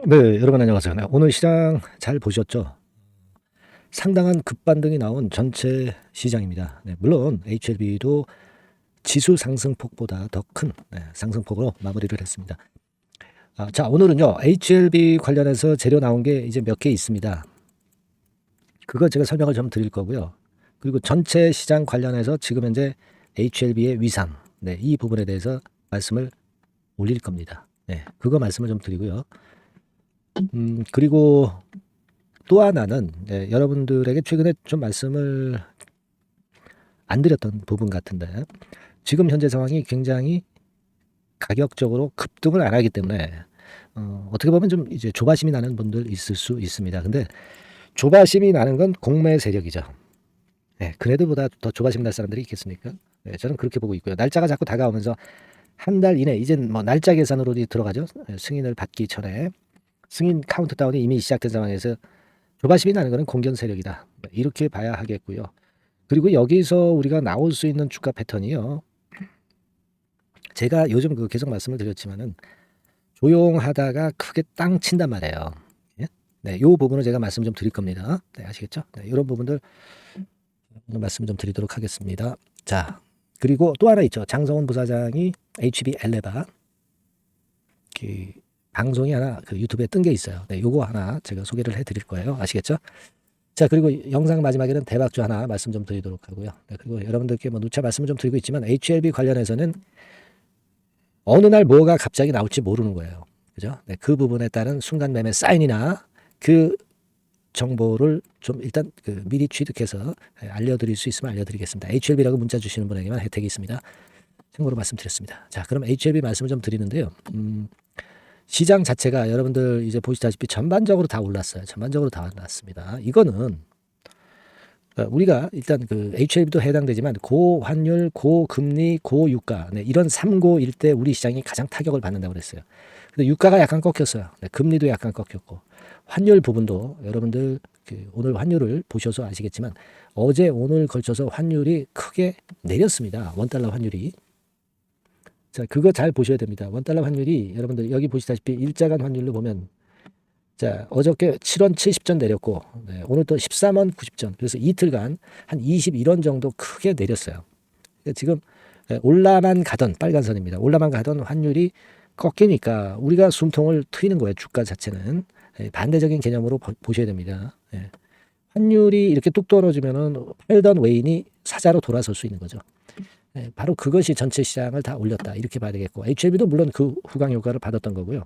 네, 여러분 안녕하세요. 네, 오늘 시장 잘 보셨죠? 상당한 급반등이 나온 전체 시장입니다. 네, 물론 HLB도 지수 상승폭보다 더 큰 상승폭으로 마무리를 했습니다. 자, 오늘은요, HLB 관련해서 재료 나온 게 이제 몇 개 있습니다. 그거 제가 설명을 좀 드릴 거고요. 그리고 전체 시장 관련해서 지금 현재 HLB의 위상, 네, 이 부분에 대해서 말씀을 올릴 겁니다. 네, 그거 말씀을 좀 드리고요. 그리고 또 하나는 여러분들에게 최근에 좀 말씀을 안 드렸던 부분 같은데, 지금 현재 상황이 굉장히 가격적으로 급등을 안 하기 때문에 어떻게 보면 좀 이제 조바심이 나는 분들 있을 수 있습니다. 근데 조바심이 나는 건 공매 세력이죠. 네, 그네들보다 더 조바심 날 사람들이 있겠습니까? 네, 저는 그렇게 보고 있고요. 날짜가 자꾸 다가오면서 한 달 이내, 이젠 뭐 날짜 계산으로 들어가죠. 승인을 받기 전에 승인 카운트다운이 이미 시작된 상황에서 조바심이 나는 것은 공견 세력이다, 이렇게 봐야 하겠고요. 그리고 여기서 우리가 나올 수 있는 주가 패턴이요, 제가 요즘 계속 말씀을 드렸지만은 조용하다가 크게 땅 친단 말이에요. 예? 네, 요 부분을 제가 말씀 좀 드릴 겁니다. 네, 아시겠죠? 네, 이런 부분들 오늘 말씀 좀 드리도록 하겠습니다. 자, 그리고 또 하나 있죠. 장성훈 부사장이 HB 엘레바 그 방송이 하나 유튜브에 뜬 게 있어요. 네, 요거 하나 제가 소개를 해드릴 거예요. 아시겠죠? 자, 그리고 영상 마지막에는 대박주 하나 말씀 좀 드리도록 하고요. 네, 그리고 여러분들께 뭐 누차 말씀을 좀 드리고 있지만 HLB 관련해서는 어느 날 뭐가 갑자기 나올지 모르는 거예요. 그죠? 네, 그 부분에 따른 순간 매매 사인이나 그 정보를 좀 일단 미리 취득해서 알려드릴 수 있으면 알려드리겠습니다. HLB라고 문자 주시는 분에게만 혜택이 있습니다. 참고로 말씀드렸습니다. 자, 그럼 HLB 말씀을 좀 드리는데요. 시장 자체가 여러분들 이제 보시다시피 전반적으로 다 올랐어요. 전반적으로 다 올랐습니다. 이거는 우리가 일단 HLB도 해당되지만 고환율, 고금리, 고유가, 네, 이런 3고일 때 우리 시장이 가장 타격을 받는다고 그랬어요. 근데 유가가 약간 꺾였어요. 네, 금리도 약간 꺾였고 환율 부분도 여러분들 오늘 환율을 보셔서 아시겠지만 어제 오늘 걸쳐서 환율이 크게 내렸습니다. 원달러 환율이. 자, 그거 잘 보셔야 됩니다. 원달러 환율이 여러분들 여기 보시다시피 일자간 환율로 보면, 자, 어저께 7원 70전 내렸고, 네, 오늘 또 13원 90전. 그래서 이틀간 한 21원 정도 크게 내렸어요. 그러니까 지금 올라만 가던 빨간 선입니다. 올라만 가던 환율이 꺾이니까 우리가 숨통을 트이는 거예요. 주가 자체는. 반대적인 개념으로 보셔야 됩니다. 예. 환율이 이렇게 뚝 떨어지면은 팔던 외인이 사자로 돌아설 수 있는 거죠. 바로 그것이 전체 시장을 다 올렸다, 이렇게 봐야 되겠고, HLB도 물론 그 후광 효과를 받았던 거고요.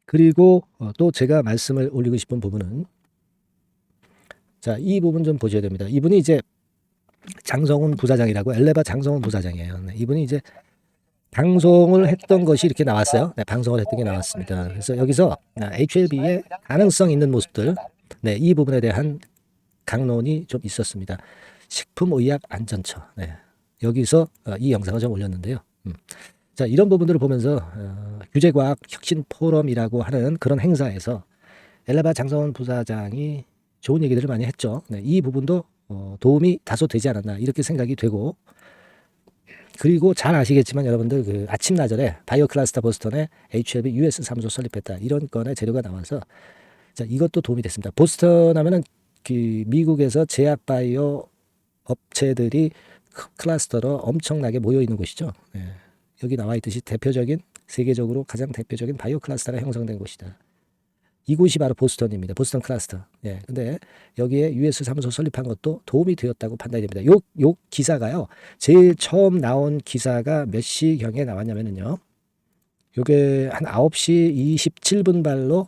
그리고 또 제가 말씀을 올리고 싶은 부분은, 자, 이 부분 좀 보셔야 됩니다. 이분이 이제 장성훈 부사장이라고, 엘레바 장성훈 부사장이에요. 네, 이분이 이제 방송을 했던 것이 이렇게 나왔어요. 네, 방송을 했던 게 나왔습니다. 그래서 여기서 HLB의 가능성 있는 모습들, 네, 이 부분에 대한 강론이 좀 있었습니다. 식품의약 안전처. 네, 여기서 이 영상을 좀 올렸는데요. 자, 이런 부분들을 보면서 규제과학 혁신 포럼이라고 하는 그런 행사에서 엘레바 장성원 부사장이 좋은 얘기들을 많이 했죠. 네, 이 부분도 도움이 다소 되지 않았나, 이렇게 생각이 되고, 그리고 잘 아시겠지만 여러분들 아침 나절에 바이오 클러스터 보스턴에 HLB US 사무소 설립했다, 이런 건의 재료가 나와서, 자, 이것도 도움이 됐습니다. 보스턴 하면은 미국에서 제약 바이오 업체들이 클러스터로 엄청나게 모여 있는 곳이죠. 네. 여기 나와 있듯이 세계적으로 가장 대표적인 바이오 클러스터가 형성된 곳이다. 이곳이 바로 보스턴입니다. 보스턴 클러스터. 예. 근데 여기에 US 사무소 설립한 것도 도움이 되었다고 판단이 됩니다. 요 기사가요, 제일 처음 나온 기사가 몇 시경에 나왔냐면요, 요게 한 9시 27분 발로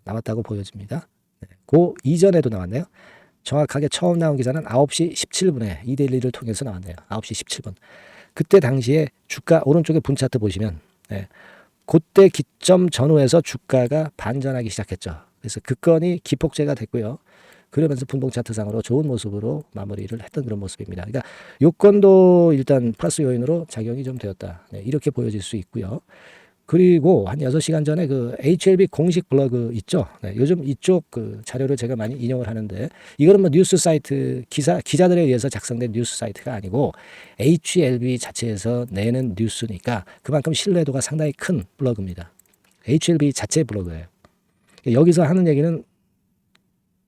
나왔다고 보여집니다. 네. 그 이전에도 나왔네요. 정확하게 처음 나온 기사는 9시 17분에 이데일리를 통해서 나왔네요. 9시 17분. 그때 당시에 주가 오른쪽에 분 차트 보시면, 그때 기점 전후에서 주가가 반전하기 시작했죠. 그래서 그 건이 기폭제가 됐고요. 그러면서 분봉 차트상으로 좋은 모습으로 마무리를 했던 그런 모습입니다. 그러니까 요건도 일단 플러스 요인으로 작용이 좀 되었다, 이렇게 보여질 수 있고요. 그리고 한 6시간 전에 HLB 공식 블로그 있죠. 네, 요즘 이쪽 자료를 제가 많이 인용을 하는데, 이거는 뭐 뉴스 사이트 기자들에 의해서 작성된 뉴스 사이트가 아니고 HLB 자체에서 내는 뉴스니까 그만큼 신뢰도가 상당히 큰 블로그입니다. HLB 자체 블로그예요. 여기서 하는 얘기는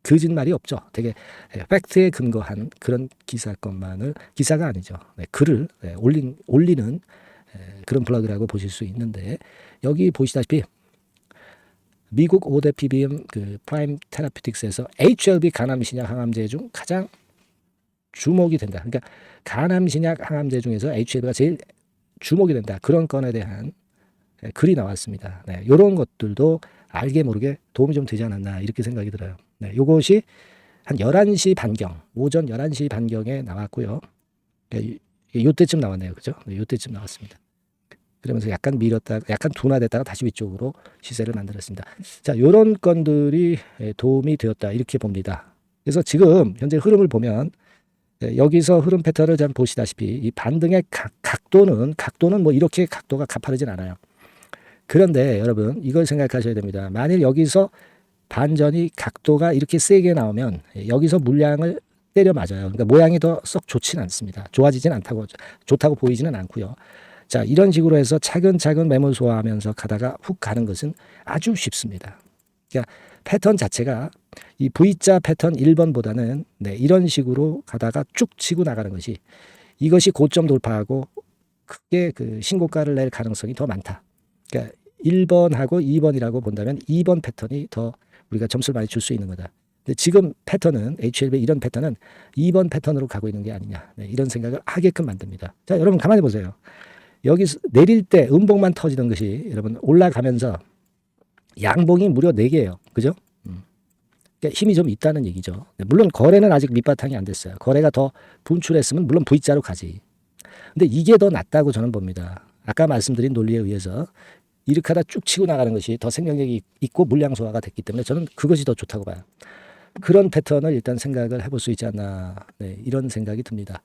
거짓말이 없죠. 되게 팩트에 근거한 그런 기사가 아니죠. 글을 올리는 그런 블로그라고 보실 수 있는데, 여기 보시다시피 미국 5대 PBM 그 프라임 테라피틱스에서 HLB 간암신약 항암제 중 가장 주목이 된다. 그러니까 간암신약 항암제 중에서 HLB가 제일 주목이 된다. 그런 건에 대한 글이 나왔습니다. 이런 것들도 알게 모르게 도움이 좀 되지 않았나 이렇게 생각이 들어요. 이것이 한 11시 반경, 오전 11시 반경에 나왔고요. 요때쯤 나왔네요. 그죠? 요때쯤 나왔습니다. 그러면서 약간 밀었다가, 약간 둔화됐다가 다시 위쪽으로 시세를 만들었습니다. 자, 요런 건들이 도움이 되었다. 이렇게 봅니다. 그래서 지금 현재 흐름을 보면, 여기서 흐름 패턴을 잘 보시다시피 이 반등의 각도는 뭐 이렇게 각도가 가파르진 않아요. 그런데 여러분 이걸 생각하셔야 됩니다. 만일 여기서 반전이 각도가 이렇게 세게 나오면 여기서 물량을 때려 맞아요. 그러니까 모양이 더 썩 좋지는 않습니다. 좋아지진 않다고, 좋다고 보이지는 않고요. 자, 이런 식으로 해서 차근차근 매물 소화하면서 가다가 훅 가는 것은 아주 쉽습니다. 그러니까 패턴 자체가 이 V자 패턴 1번보다는 이런 식으로 가다가 쭉 치고 나가는 것이, 이것이 고점 돌파하고 크게 그 신고가를 낼 가능성이 더 많다. 그러니까 1번하고 2번이라고 본다면 2번 패턴이 더 우리가 점수를 많이 줄 수 있는 거다. 근데 지금 패턴은 HLB 이런 패턴은 2번 패턴으로 가고 있는 게 아니냐, 이런 생각을 하게끔 만듭니다. 자, 여러분 가만히 보세요. 여기 내릴 때 음봉만 터지던 것이 여러분 올라가면서 양봉이 무려 4개예요. 그죠? 그러니까 힘이 좀 있다는 얘기죠. 물론 거래는 아직 밑바탕이 안 됐어요. 거래가 더 분출했으면 물론 V자로 가지. 근데 이게 더 낫다고 저는 봅니다. 아까 말씀드린 논리에 의해서 이렇게 하다 쭉 치고 나가는 것이 더 생명력이 있고 물량 소화가 됐기 때문에 저는 그것이 더 좋다고 봐요. 그런 패턴을 일단 생각을 해볼 수 있지 않나, 이런 생각이 듭니다.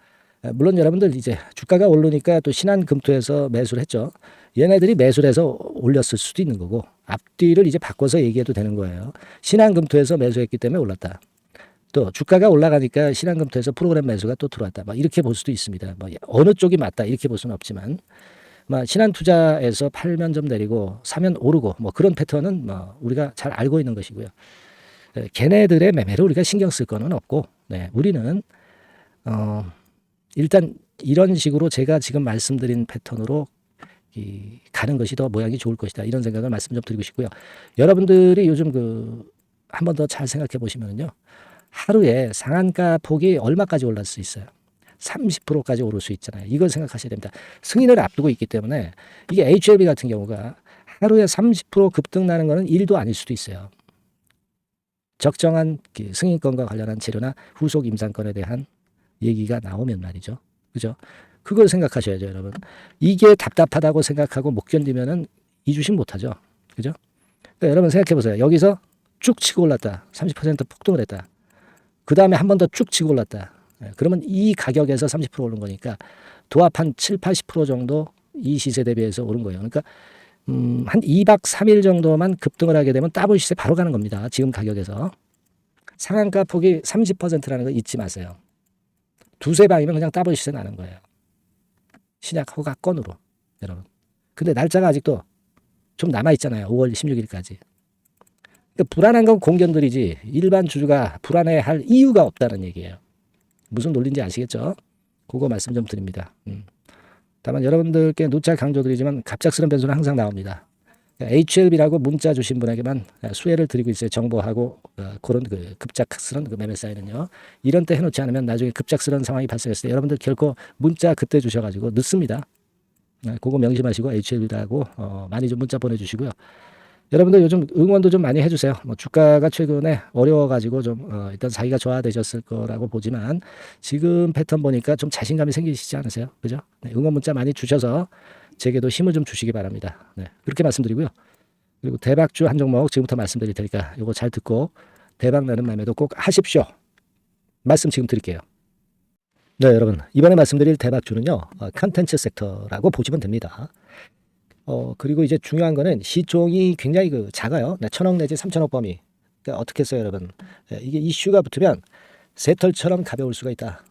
물론 여러분들 이제 주가가 오르니까 또 신한금토에서 매수를 했죠. 얘네들이 매수를 해서 올렸을 수도 있는 거고, 앞뒤를 이제 바꿔서 얘기해도 되는 거예요. 신한금토에서 매수했기 때문에 올랐다. 또 주가가 올라가니까 신한금토에서 프로그램 매수가 또 들어왔다. 막 이렇게 볼 수도 있습니다. 뭐 어느 쪽이 맞다 이렇게 볼 수는 없지만, 신한투자에서 팔면 좀 내리고 사면 오르고 뭐 그런 패턴은 뭐 우리가 잘 알고 있는 것이고요. 걔네들의 매매를 우리가 신경 쓸 거는 없고, 우리는 일단 이런 식으로 제가 지금 말씀드린 패턴으로 가는 것이 더 모양이 좋을 것이다. 이런 생각을 말씀 좀 드리고 싶고요. 여러분들이 요즘 한 번 더 잘 생각해 보시면요. 하루에 상한가 폭이 얼마까지 올랐을 수 있어요? 30%까지 오를 수 있잖아요. 이걸 생각하셔야 됩니다. 승인을 앞두고 있기 때문에 이게 HLB 같은 경우가 하루에 30% 급등 나는 것은 일도 아닐 수도 있어요. 적정한 승인권과 관련한 재료나 후속 임상권에 대한 얘기가 나오면 말이죠. 그죠? 그걸 생각하셔야죠, 여러분. 이게 답답하다고 생각하고 못 견디면은 이 주식 못 하죠. 그죠? 그러니까 여러분 생각해 보세요. 여기서 쭉 치고 올랐다. 30% 폭등을 했다. 그 다음에 한 번 더 쭉 치고 올랐다. 그러면 이 가격에서 30% 오른 거니까 도합 한 7, 80% 정도 이 시세 대비해서 오른 거예요. 그러니까 한 2박 3일 정도만 급등을 하게 되면 더블 시세 바로 가는 겁니다. 지금 가격에서. 상한가 폭이 30%라는 거 잊지 마세요. 두세 방이면 그냥 더블 시세 나는 거예요. 신약 허가 건으로, 여러분. 근데 날짜가 아직도 좀 남아있잖아요. 5월 16일까지. 그러니까 불안한 건 공견들이지 일반 주주가 불안해할 이유가 없다는 얘기예요. 무슨 논리인지 아시겠죠? 그거 말씀 좀 드립니다. 다만 여러분들께 누차 강조드리지만 갑작스러운 변수는 항상 나옵니다. HLB라고 문자 주신 분에게만 수혜를 드리고 있어요. 정보하고 그런 급작스러운 매매 사이는요. 이런 때 해놓지 않으면 나중에 급작스러운 상황이 발생했을 때 여러분들 결코 문자 그때 주셔가지고 늦습니다. 그거 명심하시고 HLB라고 많이 좀 문자 보내주시고요. 여러분들 요즘 응원도 좀 많이 해주세요. 뭐 주가가 최근에 어려워가지고 좀 일단 사기가 좋아되셨을 거라고 보지만 지금 패턴 보니까 좀 자신감이 생기시지 않으세요? 그죠? 응원 문자 많이 주셔서 제게도 힘을 좀 주시기 바랍니다. 그렇게 말씀드리고요. 그리고 대박주 한 종목 지금부터 말씀드릴 테니까 이거 잘 듣고 대박 나는 매매도 꼭 하십시오. 말씀 지금 드릴게요. 네, 여러분 이번에 말씀드릴 대박주는요 컨텐츠 섹터라고 보시면 됩니다. 그리고 이제 중요한 거는 시총이 굉장히 작아요. 1,000억 내지 3,000억 범위. 그러니까 어떻게 했어요, 여러분? 이게 이슈가 붙으면 새털처럼 가벼울 수가 있다.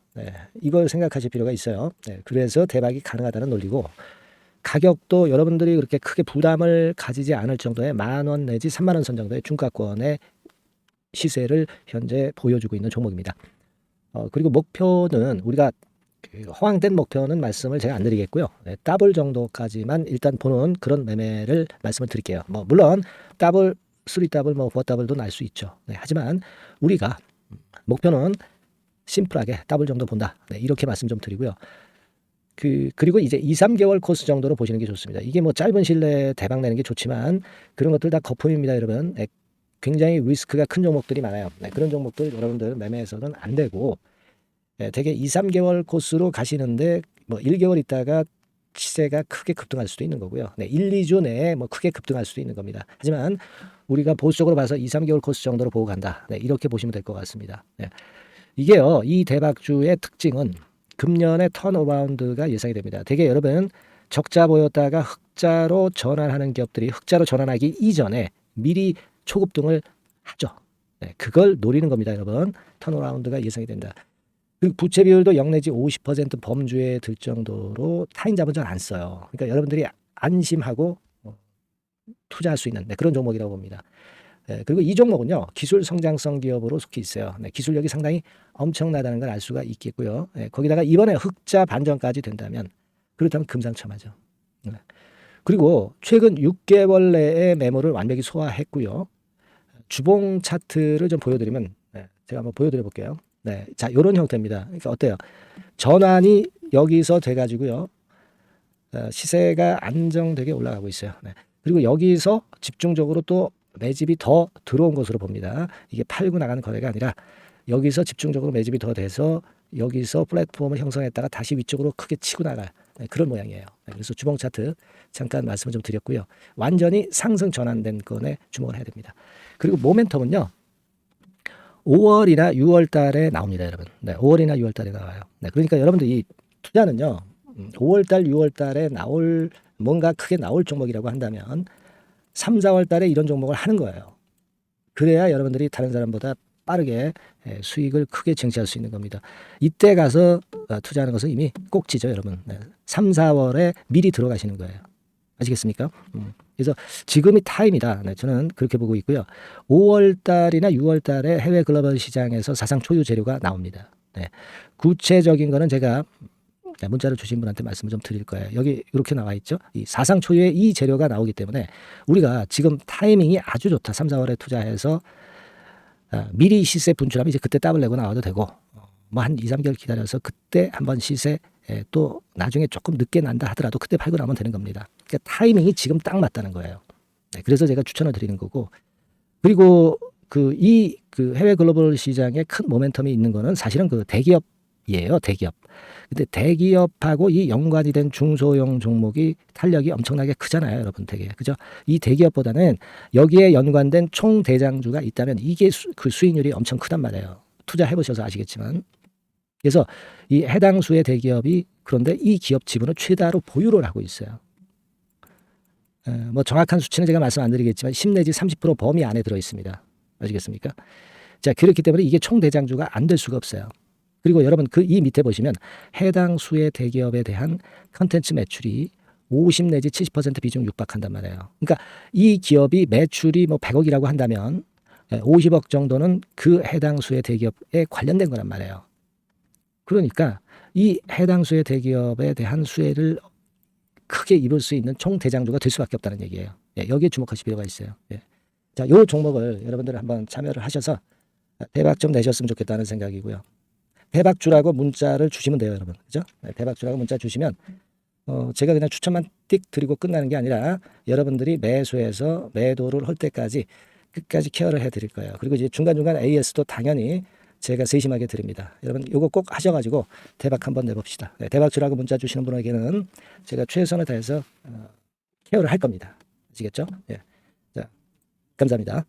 이걸 생각하실 필요가 있어요. 그래서 대박이 가능하다는 논리고, 가격도 여러분들이 그렇게 크게 부담을 가지지 않을 정도의 10,000원 내지 30,000원 선 정도의 중가권의 시세를 현재 보여주고 있는 종목입니다. 그리고 목표는 우리가 허황된 목표는 말씀을 제가 안 드리겠고요. 더블 정도까지만 일단 보는 그런 매매를 말씀을 드릴게요. 물론 더블, 3더블, 4더블도 날 수 있죠. 하지만 우리가 목표는 심플하게 더블 정도 본다. 이렇게 말씀 좀 드리고요. 그리고 이제 2, 3개월 코스 정도로 보시는 게 좋습니다. 이게 짧은 시일 내에 대박 내는 게 좋지만 그런 것들 다 거품입니다, 여러분. 굉장히 리스크가 큰 종목들이 많아요. 그런 종목들 여러분들 매매해서는 안 되고 되게 2, 3개월 코스로 가시는데 1개월 있다가 시세가 크게 급등할 수도 있는 거고요. 1, 2주 내에 크게 급등할 수도 있는 겁니다. 하지만 우리가 보수적으로 봐서 2, 3개월 코스 정도로 보고 간다. 이렇게 보시면 될 것 같습니다. 이게요, 이 대박주의 특징은 금년에 턴어라운드가 예상이 됩니다. 되게 여러분 적자 보였다가 흑자로 전환하는 기업들이 흑자로 전환하기 이전에 미리 초급등을 하죠. 그걸 노리는 겁니다, 여러분. 턴어라운드가 예상이 된다. 그리고 부채 비율도 0 내지 50% 범주에 들 정도로 타인 자본 잘 안 써요. 그러니까 여러분들이 안심하고 투자할 수 있는 그런 종목이라고 봅니다. 그리고 이 종목은요, 기술 성장성 기업으로 속해 있어요. 기술력이 상당히 엄청나다는 걸 알 수가 있겠고요. 거기다가 이번에 흑자 반전까지 된다면 그렇다면 금상첨화죠. 그리고 최근 6개월 내에 매물을 완벽히 소화했고요. 주봉 차트를 좀 보여드리면 제가 한번 보여드려 볼게요. 자, 이런 형태입니다. 그러니까 어때요? 전환이 여기서 돼가지고요, 시세가 안정되게 올라가고 있어요. 그리고 여기서 집중적으로 또 매집이 더 들어온 것으로 봅니다. 이게 팔고 나가는 거래가 아니라 여기서 집중적으로 매집이 더 돼서 여기서 플랫폼을 형성했다가 다시 위쪽으로 크게 치고 나갈 그런 모양이에요. 그래서 주봉 차트 잠깐 말씀을 좀 드렸고요. 완전히 상승 전환된 건에 주목을 해야 됩니다. 그리고 모멘텀은요, 5월이나 6월 달에 나옵니다, 여러분. 5월이나 6월 달에 나와요. 그러니까 여러분들 이 투자는요, 5월 달, 6월 달에 뭔가 크게 나올 종목이라고 한다면 3, 4월 달에 이런 종목을 하는 거예요. 그래야 여러분들이 다른 사람보다 빠르게 수익을 크게 쟁취할 수 있는 겁니다. 이때 가서 투자하는 것은 이미 꼭지죠, 여러분. 3, 4월에 미리 들어가시는 거예요. 아시겠습니까? 그래서 지금이 타임이다. 저는 그렇게 보고 있고요. 5월 달이나 6월 달에 해외 글로벌 시장에서 사상 초유 재료가 나옵니다. 구체적인 거는 제가 문자를 주신 분한테 말씀을 좀 드릴 거예요. 여기 이렇게 나와 있죠. 이 사상 초유의 이 재료가 나오기 때문에 우리가 지금 타이밍이 아주 좋다. 3, 4월에 투자해서 미리 시세 분출하면 이제 그때 더블 내고 나와도 되고 한 2, 3개월 기다려서 그때 한번 시세 또 나중에 조금 늦게 난다 하더라도 그때 팔고 나면 되는 겁니다. 그러니까 타이밍이 지금 딱 맞다는 거예요. 그래서 제가 추천을 드리는 거고, 그리고 그 해외 글로벌 시장에 큰 모멘텀이 있는 거는 사실은 그 대기업이에요. 대기업. 근데 대기업하고 이 연관이 된 중소형 종목이 탄력이 엄청나게 크잖아요, 여러분. 되게 그죠? 이 대기업보다는 여기에 연관된 총 대장주가 있다면 이게 그 수익률이 엄청 크단 말이에요. 투자해 보셔서 아시겠지만. 그래서 이 해당 수의 대기업이 그런데 이 기업 지분을 최다로 보유를 하고 있어요. 정확한 수치는 제가 말씀 안 드리겠지만 10 내지 30% 범위 안에 들어 있습니다. 아시겠습니까? 자, 그렇기 때문에 이게 총 대장주가 안 될 수가 없어요. 그리고 여러분 이 밑에 보시면 해당 수의 대기업에 대한 컨텐츠 매출이 50 내지 70% 비중 육박한단 말이에요. 그러니까 이 기업이 매출이 100억이라고 한다면 50억 정도는 그 해당 수의 대기업에 관련된 거란 말이에요. 그러니까 이 해당 수의 대기업에 대한 수혜를 크게 입을 수 있는 총 대장주가 될 수밖에 없다는 얘기예요. 여기에 주목하실 필요가 있어요. 자, 이 종목을 여러분들 한번 참여를 하셔서 대박 좀 내셨으면 좋겠다는 생각이고요. 대박주라고 문자를 주시면 돼요, 여러분. 그죠? 대박주라고 문자 주시면 제가 그냥 추천만 띡 드리고 끝나는 게 아니라 여러분들이 매수해서 매도를 할 때까지 끝까지 케어를 해드릴 거예요. 그리고 이제 중간중간 AS도 당연히 제가 세심하게 드립니다. 여러분 이거 꼭 하셔가지고 대박 한번 내봅시다. 대박주라고 문자 주시는 분에게는 제가 최선을 다해서 케어를 할 겁니다. 아시겠죠? 자, 감사합니다.